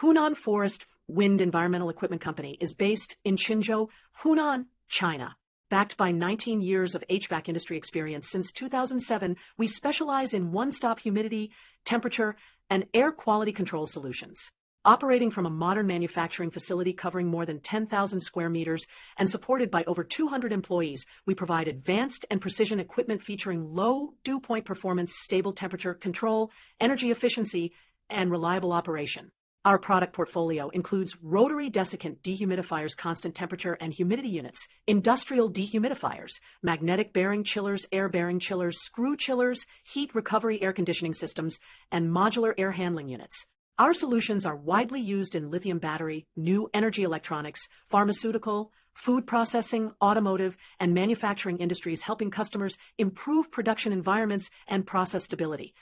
Hunan Forest Wind Environmental Equipment Company is based in Qinzhou, Hunan, China. Backed by 19 years of HVAC industry experience since 2007, we specialize in one-stop humidity, temperature, and air quality control solutions. Operating from a modern manufacturing facility covering more than 10,000 square meters and supported by over 200 employees, we provide advanced and precision equipment featuring low dew point performance, stable temperature control, energy efficiency, and reliable operation. Our product portfolio includes rotary desiccant dehumidifiers, constant temperature and humidity units, industrial dehumidifiers, magnetic bearing chillers, air bearing chillers, screw chillers, heat recovery air conditioning systems, and modular air handling units. Our solutions are widely used in lithium battery, new energy electronics, pharmaceutical, food processing, automotive, and manufacturing industries, helping customers improve production environments and process stability.